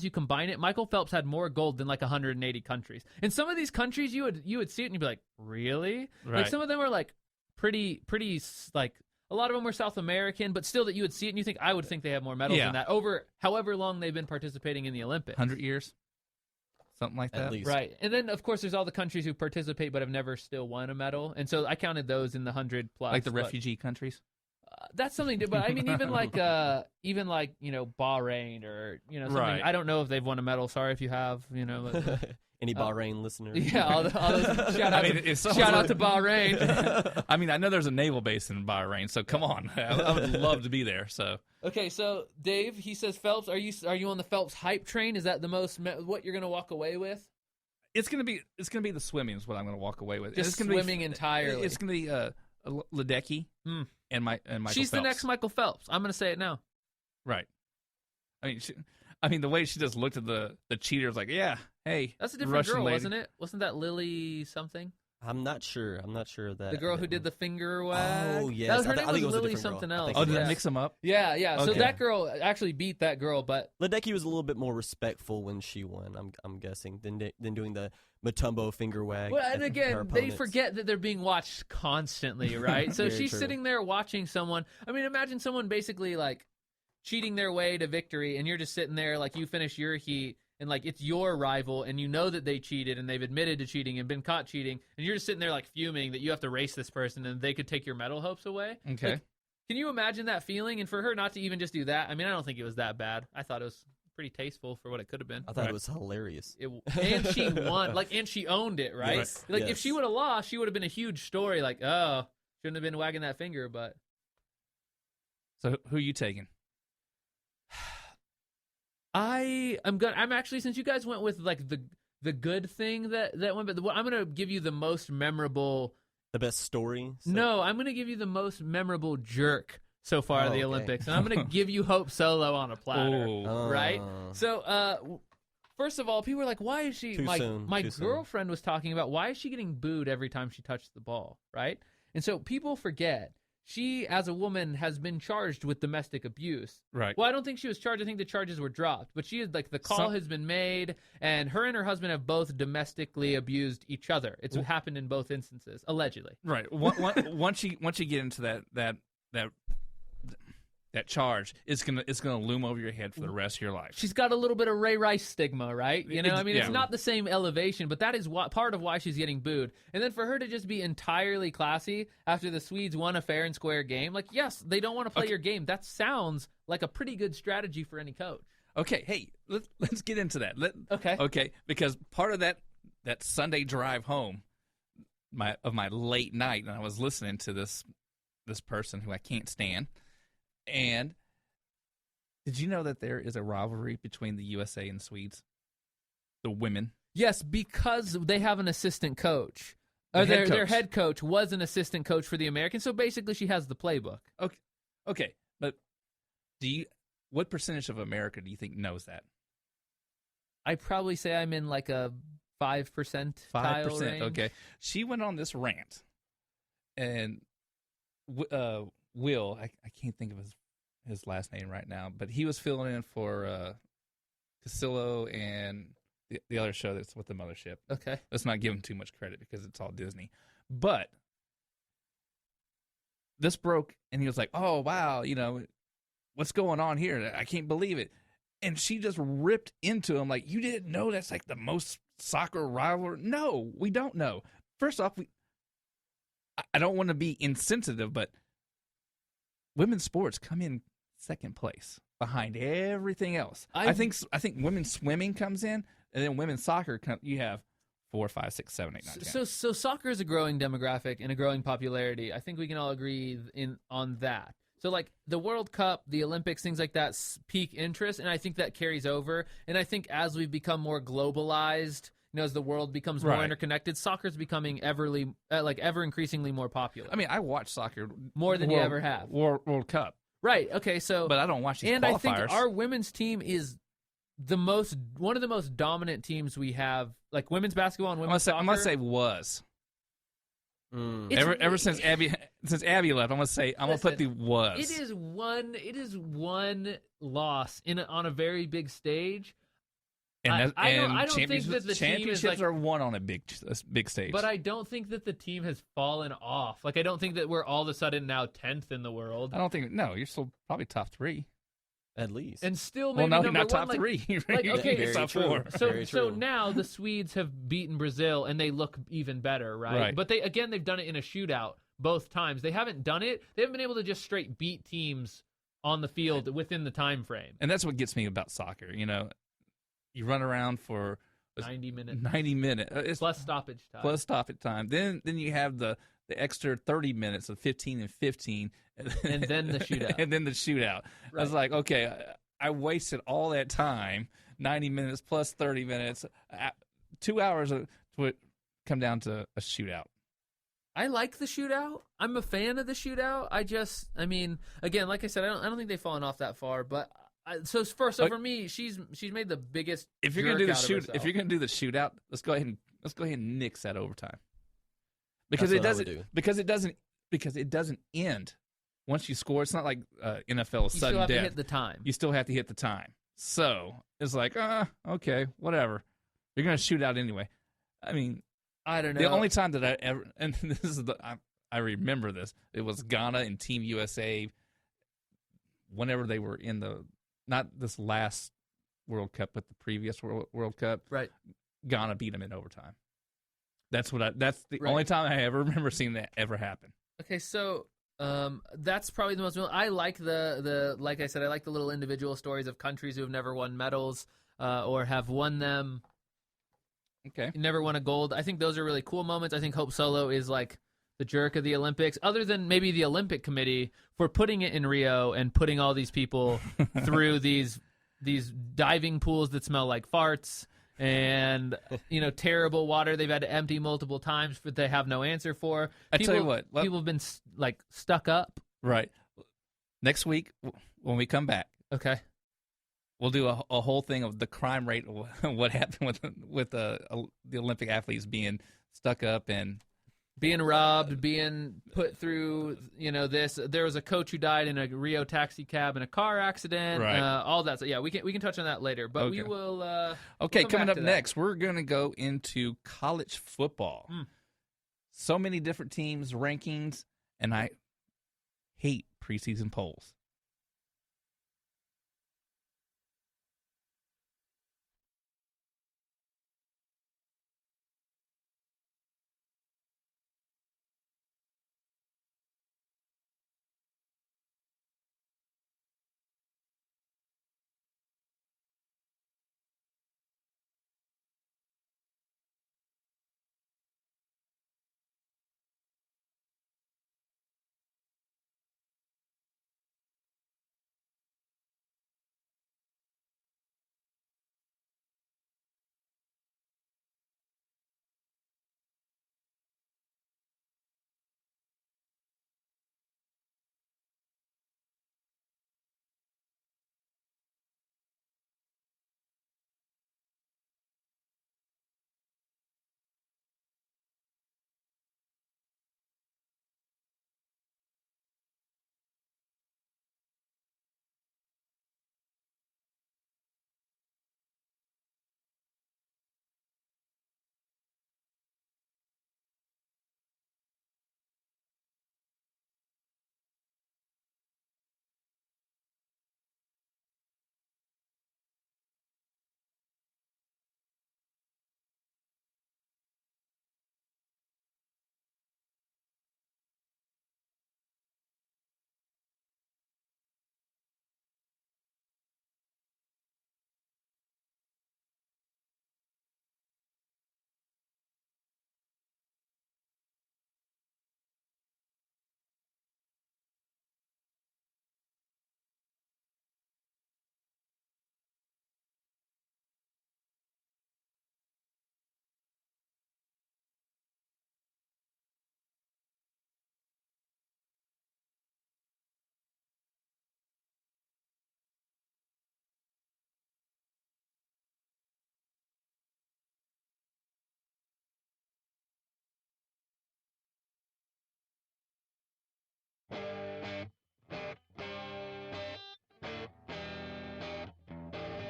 you combine it, Michael Phelps had more gold than like 180 countries. In some of these countries, you would see it and you'd be like, really? Right. Like some of them are like pretty like a lot of them were South American, but still that you would see it and you think I would think they have more medals than that over however long they've been participating in the Olympics. 100 years, something like that. At least. Right. And then of course there's all the countries who participate but have never still won a medal, and so I counted those in the 100 plus. Like the refugee countries. That's something, but I mean, even like Bahrain or something. Right. I don't know if they've won a medal. Sorry if you have. Any Bahrain listeners? Yeah, all those, shout out, shout out to Bahrain. I mean, I know there's a naval base in Bahrain, so come on, I would love to be there. So okay, so Dave, he says Phelps. Are you on the Phelps hype train? Is that the most what you're going to walk away with? it's gonna be the swimming is what I'm gonna walk away with. Just it's gonna swimming be, entirely. It's gonna be Ledecky and Michael She's Phelps. the next Michael Phelps. I'm going to say it now. Right. I mean, the way she just looked at the cheaters, like, yeah, hey, That's a different Russian girl, lady. wasn't it? Wasn't that Lily something? I'm not sure of that. The girl who did the finger wag? Oh, yes. That was, her I name think was it was a Lily different girl. something I else. think Oh, did yeah. that mix them up? Yeah. So Okay. that girl actually beat that girl, but Ledecky was a little bit more respectful when she won. I'm guessing than doing the Matumbo finger wag. well, and at again, her they opponents. forget that they're being watched constantly, right? So Very she's true. sitting there watching someone. I mean, imagine someone basically like cheating their way to victory, and you're just sitting there like you finish your heat, and like it's your rival, and you know that they cheated and they've admitted to cheating and been caught cheating, and you're just sitting there like fuming that you have to race this person and they could take your medal hopes away. Okay. Like, can you imagine that feeling? And for her not to even just do that, I mean, I don't think it was that bad. I thought it was pretty tasteful for what it could have been. I thought Right. it was hilarious. And she won, and she owned it, right? Yes, Like if yes. she would have lost, she would have been a huge story. Like, oh, shouldn't have been wagging that finger. But So who are you taking? I'm actually, since you guys went with like the good thing that went, but I'm gonna give you the most memorable. The best story. So- No, I'm gonna give you the most memorable jerk so far of the okay. Olympics, and I'm gonna give you Hope Solo on a platter. Oh. Right? So, first of all, people were like, why is she... Too My soon. girlfriend was talking about, why is she getting booed every time she touched the ball, right? And so people forget, she, as a woman, has been charged with domestic abuse. Right. Well, I don't think she was charged. I think the charges were dropped. But she is like, the call has been made, and her husband have both domestically abused each other. It's happened in both instances, allegedly. Right. Once you get into that charge, it's gonna loom over your head for the rest of your life. She's got a little bit of Ray Rice stigma, right? You know, I mean, it's Yeah. not the same elevation, but that is part of why she's getting booed. And then for her to just be entirely classy after the Swedes won a fair and square game, like, yes, they don't want to play your game. That sounds like a pretty good strategy for any coach. Okay. Hey, let's get into that. Okay. Okay. Because part of that Sunday drive home, my late night, and I was listening to this person who I can't stand. And did you know that there is a rivalry between the USA and Swedes? The women. Yes, because they have an assistant coach. The head Their coach. head coach was an assistant coach for the Americans, so basically she has the playbook. Okay. But what percentage of America do you think knows that? I'd probably say I'm in like a 5% 5%. range. Okay. She went on this rant, and Will, I can't think of his last name right now, but he was filling in for Casillo and the other show that's with the mothership. Okay. Let's not give him too much credit because it's all Disney. But this broke, and he was like, oh, wow, what's going on here? I can't believe it. And she just ripped into him like, you didn't know that's like the most soccer rivalry? No, we don't know. First off, I don't want to be insensitive, but women's sports come in second place behind everything else. I think women's swimming comes in, and then women's soccer you have 4, 5, 6, 7, 8, 9, 10. So soccer is a growing demographic and a growing popularity. I think we can all agree on that. So like the World Cup, the Olympics, things like that peak interest, and I think that carries over. And I think as we've become more globalized, as the world becomes more Right. interconnected, soccer's becoming ever increasingly more popular. I mean, I watch soccer More than you ever have. World Cup, Right. Okay. So, but I don't watch these and qualifiers. I think our women's team is one of the most dominant teams we have, like women's basketball and women's soccer. I'm gonna say was. It's- Ever since Abby left, I'm gonna put the was. It is one loss on a very big stage. And I don't think that the team is championships like, are won on a big stage. but I don't think that the team has fallen off. Like I don't think that we're all of a sudden now 10th in the world. I don't think. No, you're still probably top 3. At least. And still Well, maybe no, you're number not top one, 3. like, You're okay, Very top true. 4. Very so true. now the Swedes have beaten Brazil and they look even better, right? Right. But they've done it in a shootout both times. They haven't done it. They haven't been able to just straight beat teams on the field within the time frame. And that's what gets me about soccer. You know, you run around for 90 minutes 90 minutes. It's plus stoppage time. plus stoppage time. Then you have the extra 30 minutes of 15 and 15. And then the shootout. And then the shootout. I was like, okay, I wasted all that time, 90 minutes plus 30 minutes, 2 hours to come down to a shootout. I like the shootout. I'm a fan of the shootout. I mean, again, like I said, I don't think they've fallen off that far. But for me, she's made the biggest. If you're gonna do the herself. if you're gonna do the shootout, let's go ahead and nix that overtime, because That's it what I would doesn't do. because it doesn't end once you score. It's not like NFL you sudden still have death. to hit the time. You still have to hit the time. So it's like, okay, whatever. You're gonna shoot out anyway. I mean, I don't know. the only time that I ever, and this is I remember this. It was Ghana and Team USA. Whenever they were in not this last World Cup, but the previous World Cup, right. Ghana beat them in overtime. That's the Right. only time I ever remember seeing that ever happen. Okay, so that's probably the most. I like the like I said, I like the little individual stories of countries who have never won medals or have won them, Okay. never won a gold. I think those are really cool moments. I think Hope Solo is like the jerk of the Olympics, other than maybe the Olympic Committee for putting it in Rio and putting all these people through these diving pools that smell like farts and terrible water they've had to empty multiple times, but they have no answer for. I tell you what, people have been like stuck up. Right. Next week when we come back, Okay. we'll do a whole thing of the crime rate of what happened with the Olympic athletes being stuck up and Being robbed, being put through, this. There was a coach who died in a Rio taxi cab in a car accident. Right. All that. So yeah, we can touch on that later. But we Okay. will. Okay, we'll come coming back up to that. next, we're going to go into college football. So many different teams, rankings, and I hate preseason polls.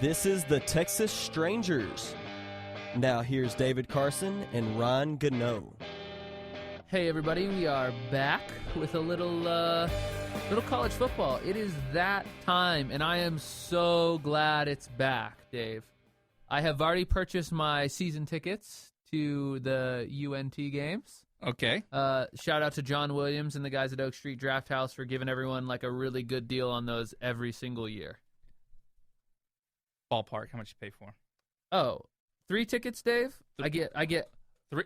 This is the Texas Strangers. Now here's David Carson and Ron Gano. Hey everybody, we are back with a little college football. It is that time, and I am so glad it's back, Dave. I have already purchased my season tickets to the UNT games. Okay. Shout out to John Williams and the guys at Oak Street Draft House for giving everyone like a really good deal on those every single year. Ballpark, how much you pay for 'em? Oh, 3 tickets, Dave? I get Three.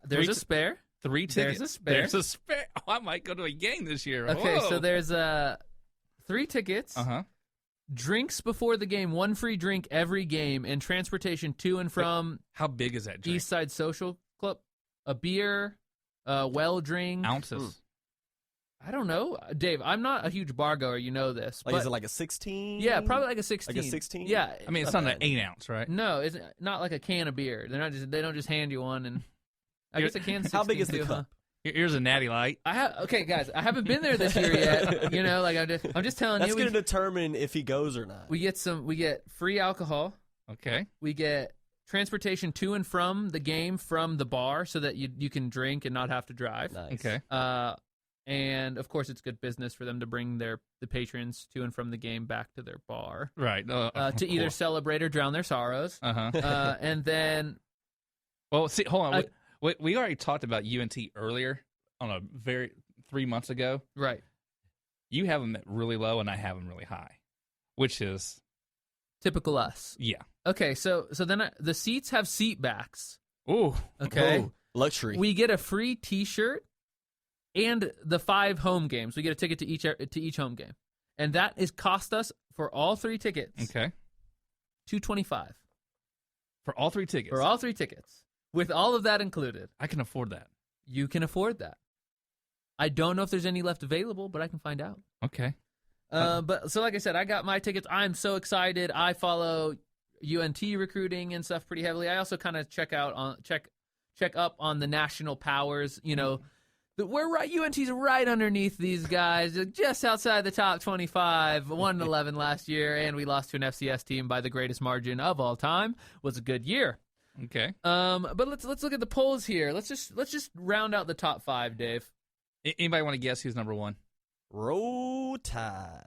there's three a spare. 3 tickets. There's a spare. There's a spare. Oh, I might go to a game this year. Okay, Whoa. so there's 3 tickets. Uh-huh. Drinks before the game, 1 free drink every game, and transportation to and from How big is that drink? East Side Social Club. A beer, well drink. Ounces. I don't know. Dave, I'm not a huge bar goer, you know this. Like, but is it like a 16? yeah, probably like a 16. Like a 16? Yeah. I mean, it's not an 8-ounce, right? No, it's not like a can of beer. They don't just hand you one, and I guess a can. How big is the too, cup? Here's a Natty Light. Okay, guys, I haven't been there this year yet. You know, like I'm just telling That's you. going to determine if he goes or not. We get free alcohol. Okay. We get transportation to and from the game from the bar, so that you can drink and not have to drive. Nice. Okay. And of course, it's good business for them to bring the patrons to and from the game back to their bar Right. to either celebrate or drown their sorrows. Uh-huh. And then, Well, see, hold on. We already talked about UNT earlier on 3 months ago. right, You have them at really low, and I have them really high, which is, typical us. yeah. Okay, so then the seats have seat backs. Ooh. Okay, Oh, luxury. we get a free T-shirt and the 5 home games. We get a ticket to each home game, and that is cost us for all 3 tickets Okay. $225 For all 3 tickets. for all 3 tickets with all of that included. I can afford that. You can afford that. I don't know if there's any left available, but I can find out. Okay. But so like I said, I got my tickets. I'm so excited. I follow UNT recruiting and stuff pretty heavily. I also kind of check up on the national powers. You know, we're right. UNT's right underneath these guys, just outside the top 25. 1-11 last year, and we lost to an FCS team by the greatest margin of all time. Was a good year. Okay. But let's look at the polls here. Let's just round out the top 5, Dave. Anybody want to guess who's number 1? Roll Tide.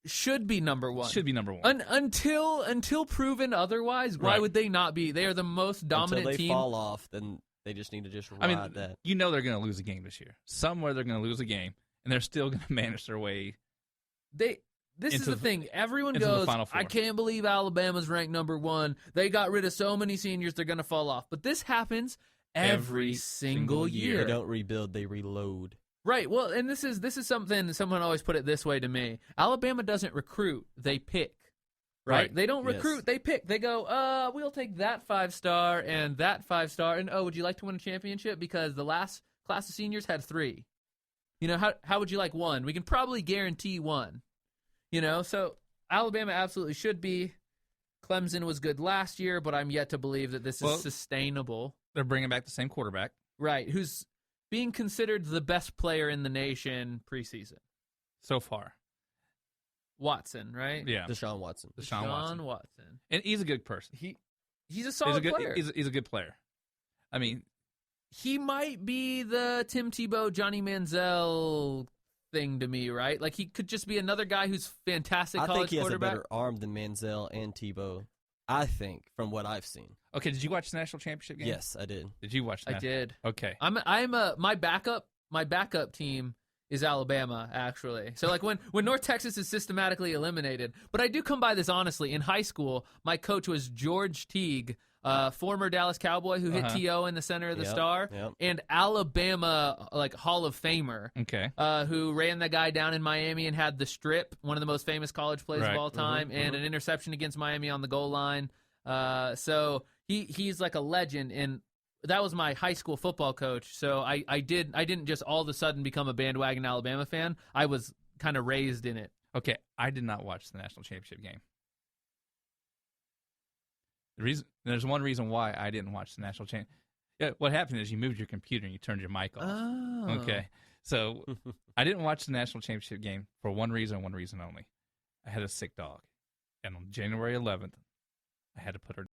Should be number 1. Should be number 1. Until proven otherwise, why Right. would they not be? They are the most dominant Until they team. fall off, then they just need to just ride I mean, that. you know they're going to lose a game this year. Somewhere they're going to lose a game, and they're still going to manage their way. This is into the the- thing. Everyone into the goes, Final Four. I can't believe Alabama's ranked number 1. They got rid of so many seniors, they're going to fall off. But this happens every single single year. They don't rebuild, they reload. Right. Well, and this is something someone always put it this way to me. Alabama doesn't recruit, they pick. Right? Right. They don't Yes. recruit, they pick. They go, we'll take that 5-star and that 5-star, and would you like to win a championship? Because the last class of seniors had 3. You know, how would you like 1? We can probably guarantee 1. You know, so Alabama absolutely should be. Clemson was good last year, but I'm yet to believe that this is sustainable. They're bringing back the same quarterback. Right. Who's being considered the best player in the nation preseason. So far. Watson, right? Yeah. Deshaun Watson. Deshaun Watson. Watson. And he's a good person. He's a solid player. He's a good player. I mean, He might be the Tim Tebow, Johnny Manziel thing to me, right? Like he could just be another guy who's fantastic I college think he has a quarterback. better arm than Manziel and Tebow. I think, from what I've seen. okay, did you watch the national championship game? Yes, I did. Did you watch that? I did. Okay. My backup team is Alabama, actually. So like when North Texas is systematically eliminated, but I do come by this honestly. In high school, my coach was George Teague, former Dallas Cowboy who hit T.O. in the center of the star, and Alabama like Hall of Famer, Okay. who ran that guy down in Miami and had the strip, one of the most famous college plays of Right. all time, and an interception against Miami on the goal line. So he's like a legend, and that was my high school football coach. So I didn't just all of a sudden become a bandwagon Alabama fan. I was kind of raised in it. Okay, I did not watch the national championship game. There's one reason why I didn't watch the national champ. Yeah, what happened is you moved your computer and you turned your mic off. Oh. Okay, so I didn't watch the national championship game for one reason only. I had a sick dog, And on January 11th, I had to put her